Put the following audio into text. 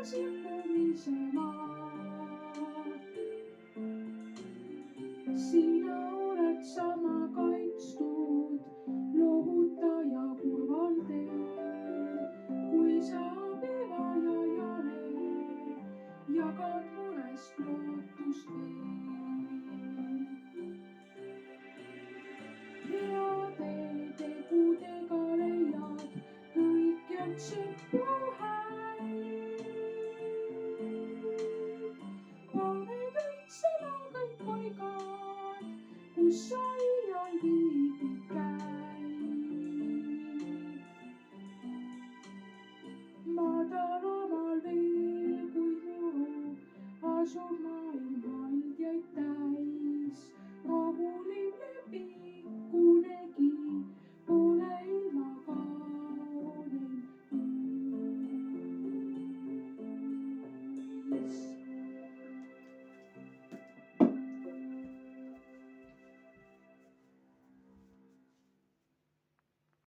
sirgumisema. Sina oled sama kaitstud lohutaja kurval teel, kui sa abivajajale jagad murest lootust veel. Heade tegudega leiad kõikjalt sõpru häid. Paned õitsema kõik paigad, kus sa iial viibid käid. Madalamal veel kui muru asub maailm valdjaid täis. Rahuline pikunegi pole ilma kauneim kuis.